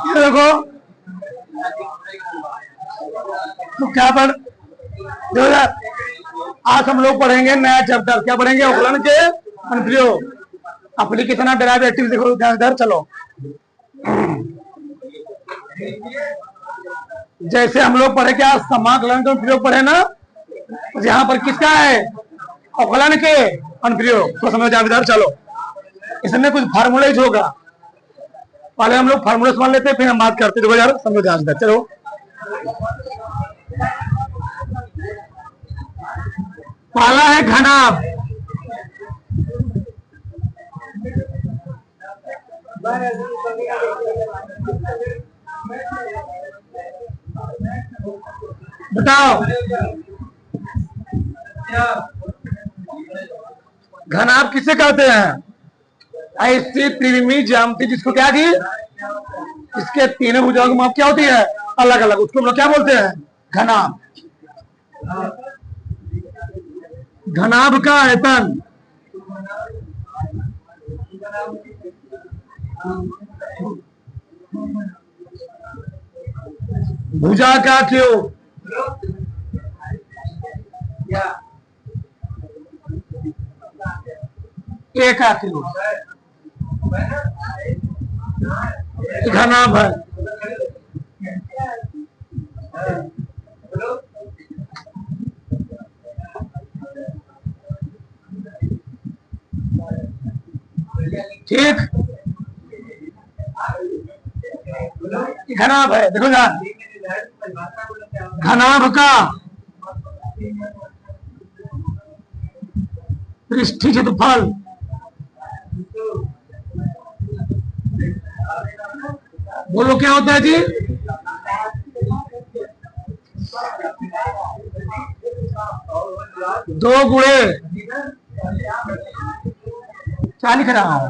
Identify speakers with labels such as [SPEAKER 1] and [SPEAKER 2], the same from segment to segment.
[SPEAKER 1] ये देखो तो क्या पढ़ देखो यार, आज हम लोग पढ़ेंगे नया चैप्टर। क्या पढ़ेंगे? अवकलन के अनुप्रयोग। अपनी कितना डेरिवेटिव देखो इधर। चलो, जैसे हम लोग पढ़े क्या समाकलन का अनुप्रयोग पढ़े ना, तो यहाँ पर किसका है? अवकलन के अनुप्रयोग। तो समझ जाओ इधर। चलो, इसमें कुछ फार्मूलेज होगा। पहले हम लोग फार्मूला समझ लेते हैं, फिर हम बात करते। देखो यार, समझो ध्यान से। चलो, पहला है घनाभ। बताओ, घनाभ किसे कहते हैं? ऐसी त्रिविमी ज्यामिति जिसको क्या की, इसके तीनों भुजाओं की माप क्या होती है? अलग अलग। उसको हम लोग क्या बोलते हैं? घनाभ। घनाभ का आयतन भुजा का क्यूब ए का क्यूब घनाभ है। ठीक, घनाभ है। देखो ना, घनाभ का पृष्ठीय क्षेत्रफल बोलो क्या होता है जी? दो गुणे क्या लिख रहा हूं?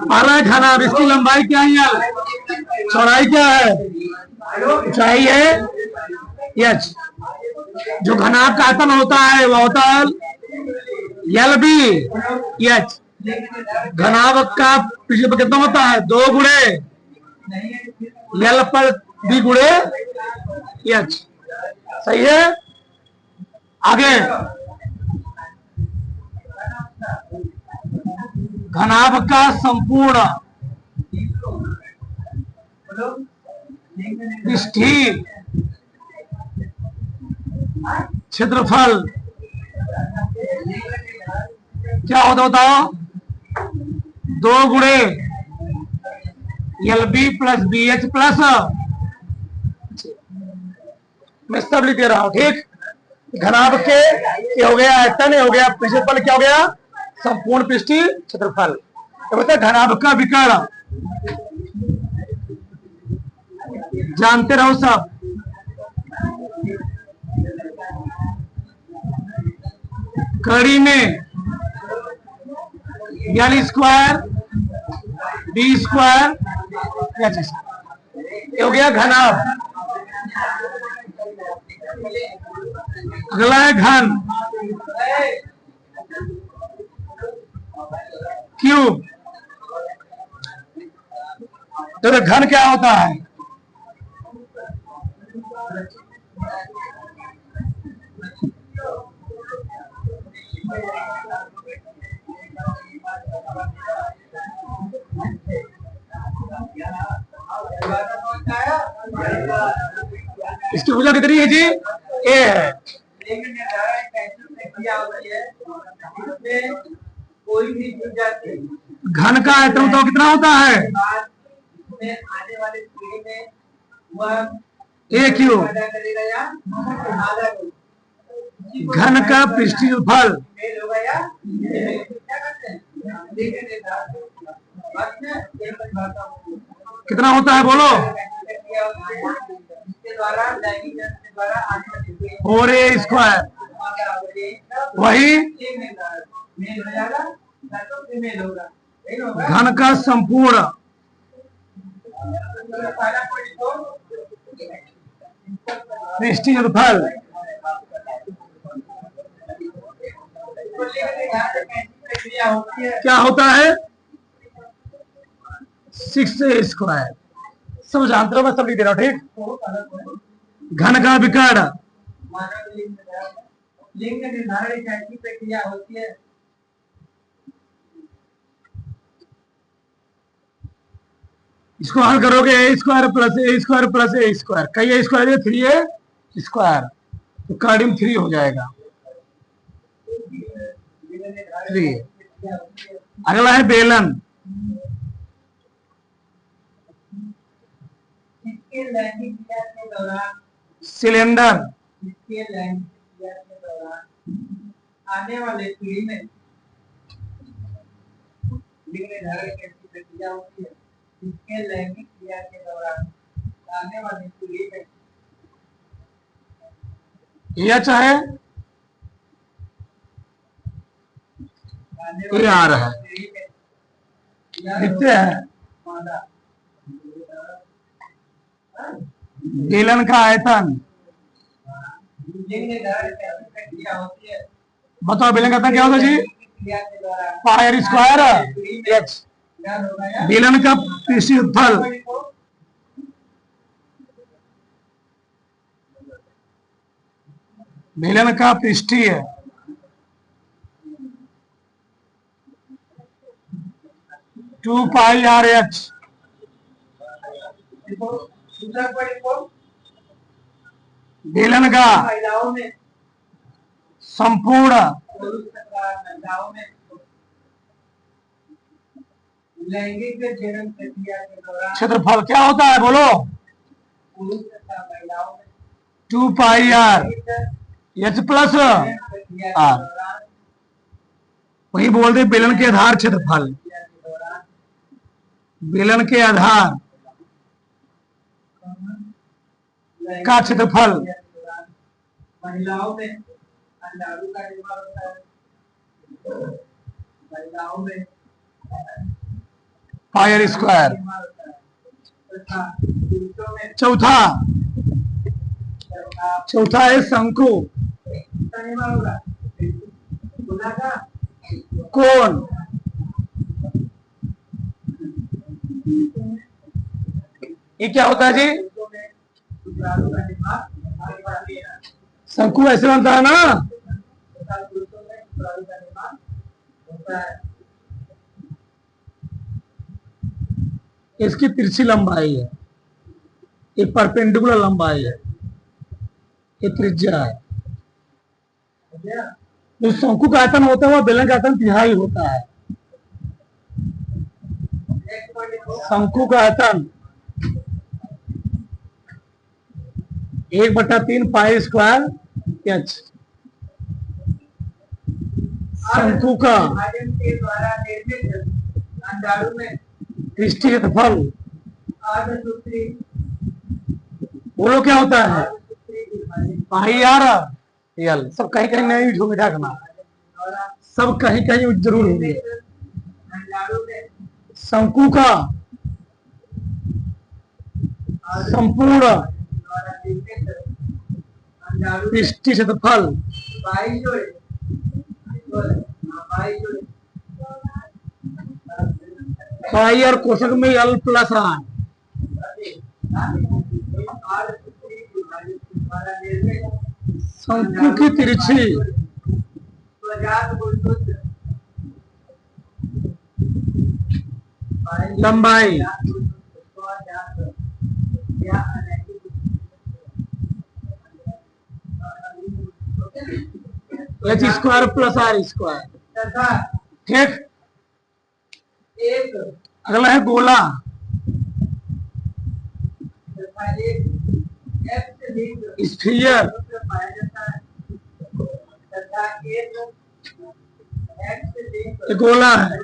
[SPEAKER 1] पहला घनाभ, इसकी लंबाई क्या है? चौड़ाई क्या है? ऊंचाई है एच। जो घनाभ का आयतन होता है वह होता है एल बी एच। घनाभ का पीछे पर कितना होता है? 2 गुणे एल पर बी गुणे एच। सही है। आगे, घनाभ का संपूर्ण पृष्ठीय क्षेत्रफल क्या होता? बताओ। 2 गुणे L B plus B H plus, मैं सब लिख दे रहा हूं। ठीक, घनाभ के ये हो गया आयतन, हो गया क्षेत्रफल, क्या हो गया? संपूर्ण पृष्ठीय क्षेत्रफल। तो बता, घनाभ का विकर्ण जानते रहो सब। कड़ी में एल स्क्वायर बी स्क्वायर, ये हो गया घनाभ। अगला है घन क्यूब। तो घन क्या होता है? इसकी भुजा कितनी है जी? ए है। घन का आयतन तो कितना होता है? ए क्यूब। घन का पृष्ठीय क्षेत्रफल कितना होता है? बोलो। 4a स्क्वायर, वही घन का संपूर्ण पृष्ठीय क्षेत्रफल क्या होता है 6a²। सब जानते हो, मैं सब लिख दे रहा हूं, ठीक। घन का विकर्ण
[SPEAKER 2] लिंग निर्धारण एक ऐसी प्रक्रिया होती है।
[SPEAKER 1] इसको हल करोगे a² plus a² plus a², कई a² 3a², तो कार्डियम 3 हो जाएगा, 3। अगला है बेलन।
[SPEAKER 2] इसके लैंगिक क्रिया के दौरान
[SPEAKER 1] सिलेंडर।
[SPEAKER 2] इसके लैंगिक क्रिया के दौरान आने वाले पीढ़ी में लिंग निर्धारण की ऐसी प्रक्रिया होती है। इसके लैंगिक क्रिया के दौरान आने वाली पीढ़ी में
[SPEAKER 1] या चाहे ये आ रहा है, दिखते हैं। बेलन का आयतन बताओ, बेलन का आयतन क्या होता जी? πr²। बेलन का पृष्ठफल बेलन का पृष्ठीय 2πrh। बेलन का संपूर्ण
[SPEAKER 2] लैंगिक जन्म प्रक्रिया के दौरान
[SPEAKER 1] क्षेत्रफल क्या होता है, बोलो?
[SPEAKER 2] पुरुष तथा महिलाओं में
[SPEAKER 1] 2πrh प्लस r। वही बोल दे बेलन के आधार क्षेत्रफल, बेलन के आधार का क्षेत्रफल
[SPEAKER 2] महिलाओं में अंडाणु का निर्माण होता है। महिलाओं में
[SPEAKER 1] πr²। चौथा है शंकु। कोण। ये क्या होता है जी? शंकु ऐसे बनता है ना, इसकी तिरछी लंबाई है, ये परपेंडिकुलर लंबाई है, ये त्रिज्या है। जो शंकु का आयतन होता है वह बेलन का आयतन 1/3 होता है। शंकु का आयतन 1/3 πr²h। शंकु का पृष्ठीय क्षेत्रफल बोलो क्या होता है? πr/l। सब कहीं कहीं नहीं होंगे, ढकना सब कहीं कहीं जरूर होंगे। शंकु का संपूर्ण पृष्ठीय क्षेत्रफल पाई और कोशक में l प्लस r। शंकु की तिरछी लंबाई h² प्लस r²। ठीक। अगला है गोला। स्फीयर। गोला है,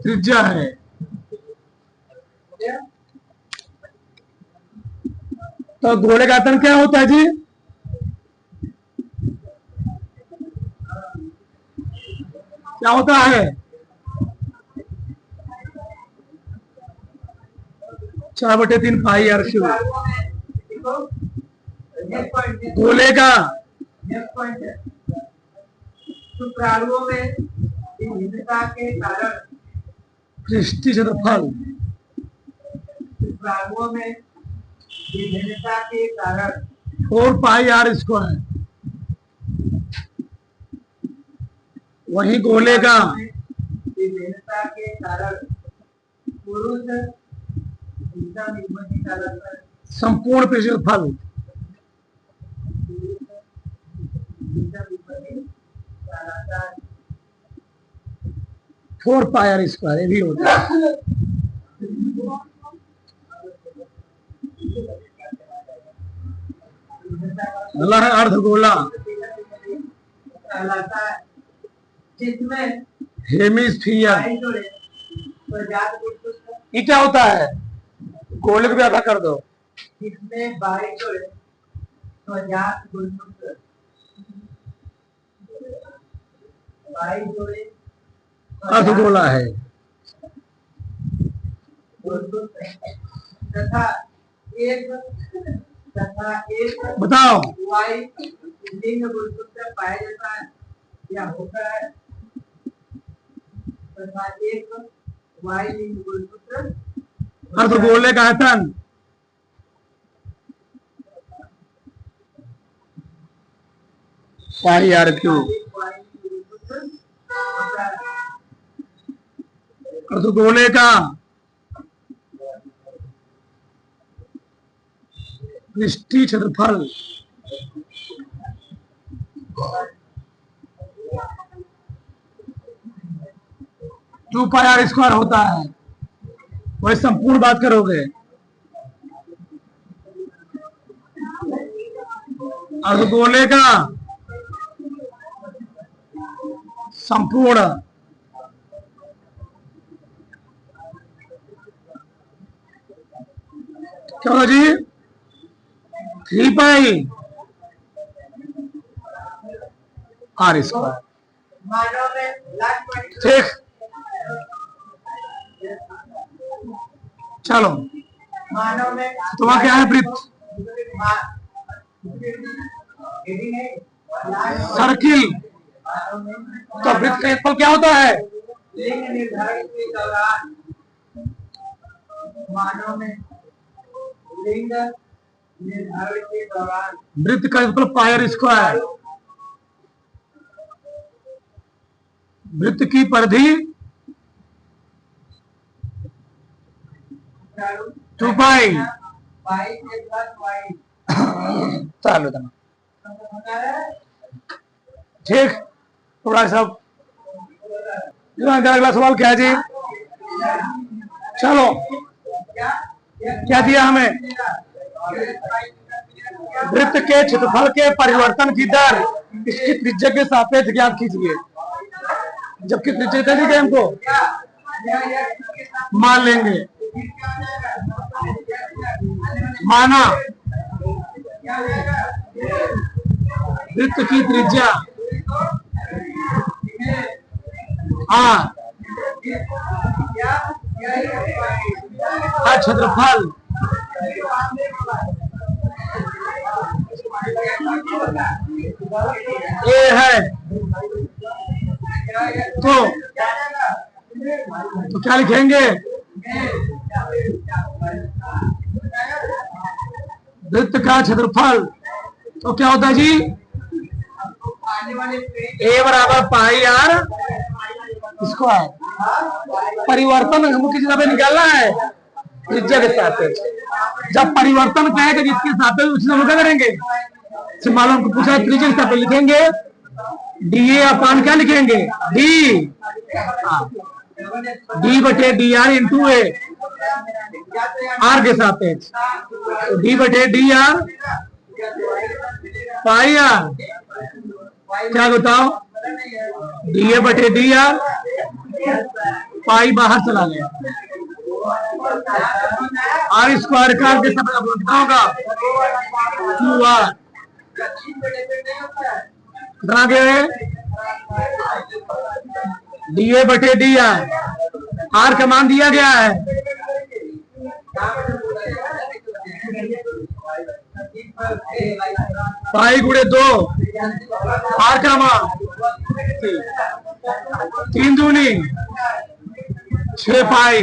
[SPEAKER 1] त्रिज्या है। तो गोले का आयतन क्या होता है जी? क्या होता है? 4/3 पाई आर क्यूब।
[SPEAKER 2] नेक्स्ट पॉइंट
[SPEAKER 1] गोले का
[SPEAKER 2] नेक्स्ट पॉइंट है शुक्राणुओं में विभिन्नता के कारण
[SPEAKER 1] पृष्ठीय क्षेत्रफल
[SPEAKER 2] शुक्राणुओं में विभिन्नता के कारण
[SPEAKER 1] 4 पाई आर स्क्वायर। वही गोले का
[SPEAKER 2] विभिन्नता के कारण पुरुष
[SPEAKER 1] संपूर्ण पृष्ठीय क्षेत्रफल 4 पाई आर स्क्वायर। ये भी होता है। अगला है अर्धगोला।
[SPEAKER 2] जिसमें
[SPEAKER 1] हेमिस्फीयर। ये क्या होता है? गोले को भी आधा कर दो।
[SPEAKER 2] जिसमें बाई जोड़े स्वजात गुणसूत्र बाई जोड़े
[SPEAKER 1] अर्धगोला है।
[SPEAKER 2] तथा एक
[SPEAKER 1] बताओ।
[SPEAKER 2] वाई लिंग गुणसूत्र पाया जाता है या होता है तथा एक वाई लिंग गुणसूत्र
[SPEAKER 1] अर्धगोले का आयतन पाई आर क्यूब। अर्धगोले का पृष्ठीय क्षेत्रफल 2 पाई आर स्क्वायर होता है। वही संपूर्ण बात करोगे। अर्धगोले का संपूर्ण क्या होगा जी? 3 पाई आर स्क्वायर। ठीक, चलो तो वहां क्या है? वृत्त सर्किल। तो वृत्त का क्षेत्रफल क्या होता है?
[SPEAKER 2] लिंग निर्धारण के दौरान मानव में लिंग निर्धारण के दौरान
[SPEAKER 1] वृत्त का क्षेत्रफल पाई आर स्क्वायर। वृत्त की परिधि 2 पाई। चालू देना। ठीक, थोड़ा सा अगला सवाल क्या है जी? चलो, क्या दिया हमें? वृत्त के क्षेत्रफल के परिवर्तन की दर इसकी त्रिज्या के सापेक्ष ज्ञात कीजिए। जबकि त्रिज्या दे दी गई हमको, मान लेंगे। माना वृत्त की त्रिज्या का क्षेत्रफल ए है तो क्या लिखेंगे? वृत्त का क्षेत्रफल तो क्या होता है जी? ए बराबर पाई आर स्क्वायर। परिवर्तन हमको किस हिसाब से निकालना है? त्रिज्या के सापेक्ष। जब परिवर्तन कहेगा जिसके सापेक्ष उसी हम क्या करेंगे? मालूम को पूछा त्रिज्या के सापेक्ष लिखेंगे डी ए अपान क्या लिखेंगे? D D R into A R के सापेक्ष। तो डी आर पाई आर क्या बताओ? डी आर पाई बाहर चला गया। आर स्क्वायर का के सापेक्ष कितना होगा? 2r। कितना गया? डी आर आर का मान दिया गया है पाई गुणे 2 आर का मान 3 दूनी 6 पाई।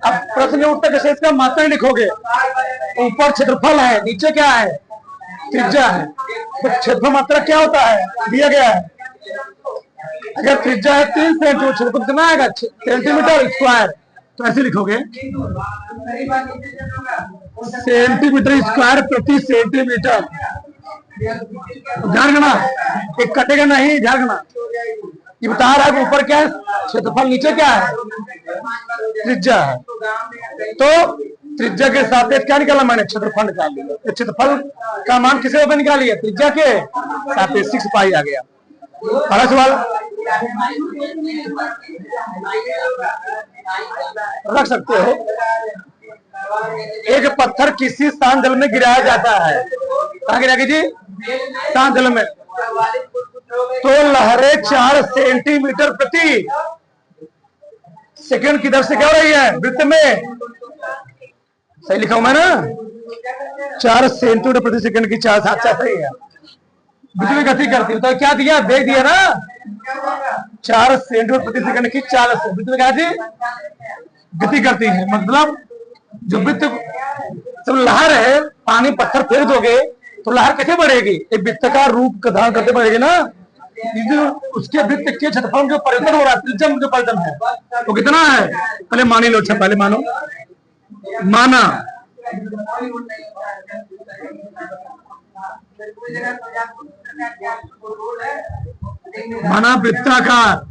[SPEAKER 1] अब प्रश्न उठता कैसे, इसका मात्रा लिखोगे। ऊपर क्षेत्रफल है, नीचे क्या है, त्रिज्या है। तो क्षेत्रफल मात्रा क्या होता है, दिया गया है। अगर त्रिज्या है 3 सेंटीमीटर, क्षेत्रफल कितना आएगा, सेंटीमीटर स्क्वायर। तो ऐसे लिखोगे सेंटीमीटर स्क्वायर प्रति सेंटीमीटर। ध्यान रखना, एक कटेगा नहीं, ध्यान रखना। ये बता रहा है ऊपर क्या है क्षेत्रफल, नीचे क्या है त्रिज्या है। तो त्रिज्या के सापेक्ष क्या निकाला मैंने, क्षेत्रफल निकाल लिया। क्षेत्रफल का मान किसे ऊपर निकालिए, त्रिज्या के सापेक्ष 6 पाई आ गया। अगला सवाल रख सकते हो। एक पत्थर किसी शांत जल में गिराया जाता है, कहाँ गिराएगी जी, शांत जल में। तो लहरें 4 सेंटीमीटर प्रति सेकंड की दर से क्या हो रही है, वृत्त में। सही लिखा हूं मैं ना, 4 सेंटीमीटर प्रति सेकंड की 4 साथ सही है। बिजली गति करती है, तो क्या दिया, वेग दिया ना, 4 सेंटीमीटर प्रति सेकंड की 4 से बिजली क्या थी, गति करती है। मतलब जो वृत्त जब लहर है, पानी पत्थर फेंक दोगे तो लहर कैसे बढ़ेगी, एक वृत्त का रूप धारण करते बढ़ेगी ना। उसके वृत्त के क्षेत्रफल जो परिवर्तन हो रहा है, त्रिज्या जो परिवर्तन है वो कितना है, पहले मान लो। अच्छा पहले मानो, माना माना वृत्ताकार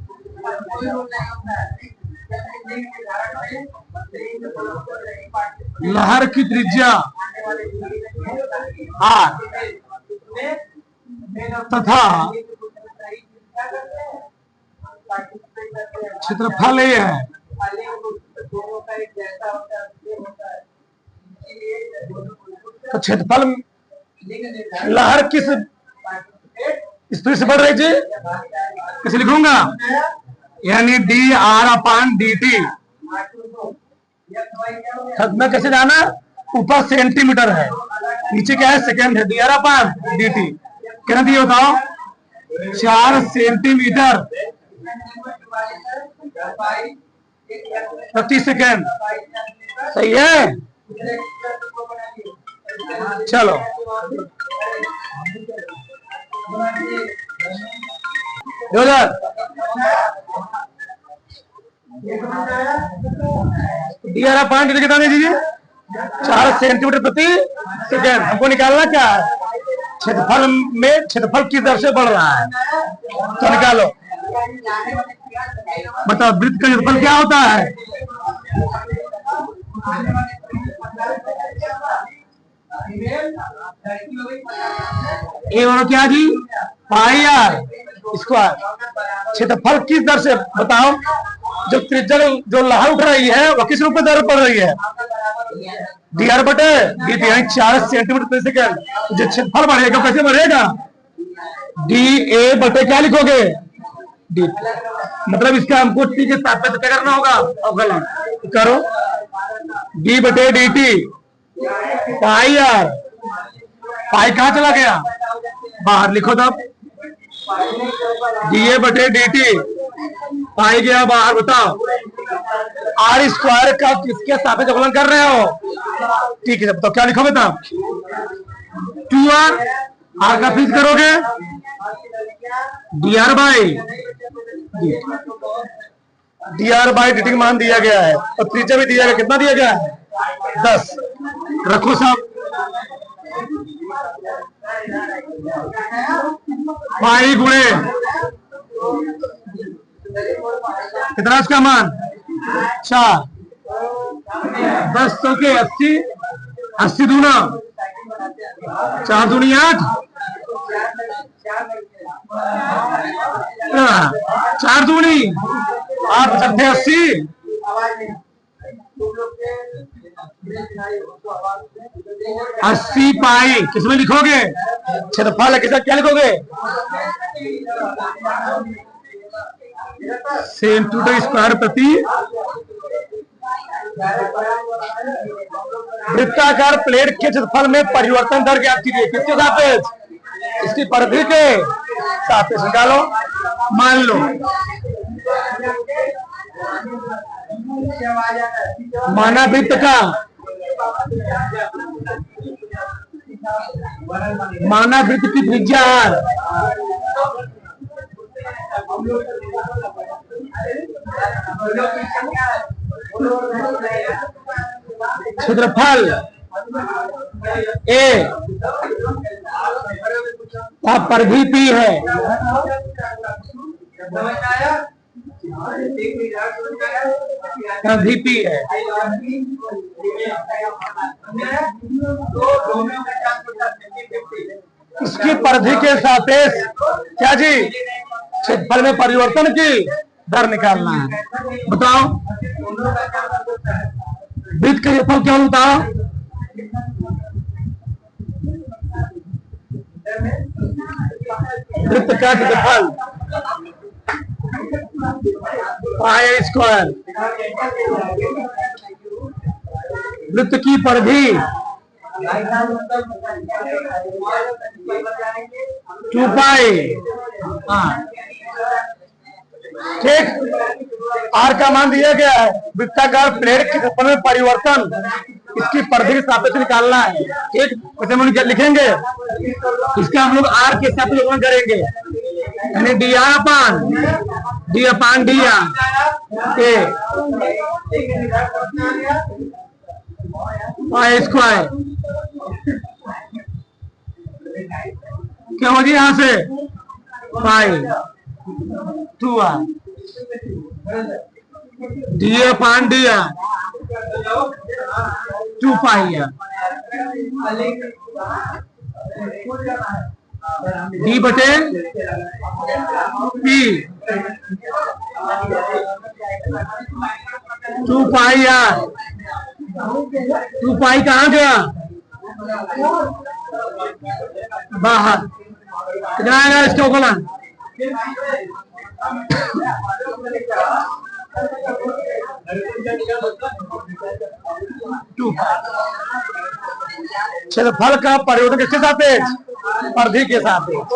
[SPEAKER 1] लहर की त्रिज्या आर तथा क्षेत्रफल ये है। तो क्षेत्रफल लहर किस स्पीड से बढ़ रही थी, कैसे लिखूंगा, यानी D R upon D T. में कैसे जाना, ऊपर सेंटीमीटर है, नीचे क्या है सेकंड है, D R upon D T. क्या दिया बताओ, 4 सेंटीमीटर प्रति सेकंड। सही है, चलो डीआर पॉइंट कितना दे दीजिए, 4 सेंटीमीटर प्रति सेकंड। हमको निकालना क्या है, क्षेत्रफल में क्षेत्रफल किस दर से बढ़ रहा है, तो निकालो। बताओ वृत्त का क्षेत्रफल क्या होता है, ये और क्या जी, पाई आर स्क्वायर। क्षेत्रफल किस दर से बताओ, जो त्रिज्या जो लहर उठ रही है वो किस रूप में दर पड़ रही है, डी आर बटे डी टी, 4 सेंटीमीटर प्रति सेकंड। जो क्षेत्रफल बढ़ेगा कैसे बढ़ेगा, डी ए बटे क्या लिखोगे, डी। मतलब इसका हमको टी के सापेक्ष क्या करना होगा, अवकलन करो, डी बटे डी टी पाई आर। पाई कहाँ चला गया, बाहर लिखो तब, डी ए बटे डी टी पाई गया बाहर। बताओ आर स्क्वायर का किसके सापेक्ष अवकलन कर रहे हो, ठीक है। तो क्या लिखोगे तब, 2r, आर का फिक्स करोगे, D R by D T का मान दिया गया है और त्रिज्या भी दिया गया, कितना दिया गया है 10। रखो साहब, पाई गुणे कितना इसका मान 4, 10 के 80, 80 दूना 4 दूनी 8, 4 दूनी 8 छठे 80। 80 पाई किसमें लिखोगे, क्षेत्रफल है, किसका क्या लिखोगे, सेंटीमीटर स्क्वायर प्रति वृत्ताकार प्लेट के क्षेत्रफल में परिवर्तन दर ज्ञात कीजिए। किसके सापेक्ष? इसकी परिधि के सापेक्ष निकालो। मान लो माना वृत्त का माना वृत्त की त्रिज्या r, क्षेत्रफल a का परिधि p है। परिधि p है। इसकी परिधि के सापेक्ष क्या जी? क्षेत्रफल में परिवर्तन की दर निकालना है। बताओ वृत्त का क्षेत्रफल क्या होता है? वृत्त का क्षेत्रफल पाई स्क्वायर, वृत्त की परिधि 2 पाई। ठीक, आर का मान दिया गया है। वृत्ताकार प्लेट के क्षेत्रफल में परिवर्तन इसकी परिधि के सापेक्ष निकालना है। ठीक, वैसे हम लिखेंगे इसका हम लोग आर के सापेक्ष करेंगे, यानी डी अपान डी पाई स्क्वायर। क्या हो जी यहां से? पाई 2r डी अपान डी 2 पाई डी बटे पी 2 पाई r। 2 पाई कहाँ गया? बाहर। कितना आएगा इसका उकलन? 2 क्षेत्रफल का परिवर्तन किसके सापेक्ष? परिधि के सापेक्ष।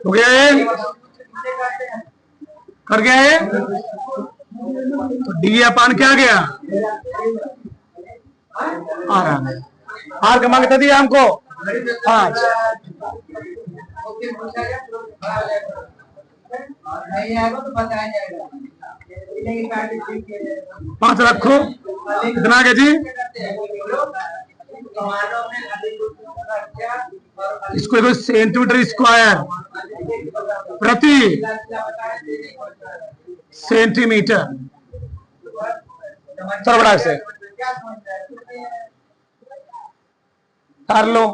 [SPEAKER 1] हो गया? कर गया है? तो डी अपान क्या गया? आर का मान कितना दिया हमको? 5। पांच रखो। कितना गया जी? इसको सेंटीमीटर स्क्वायर प्रति सेंटीमीटर। चलो बड़ा से कर लो।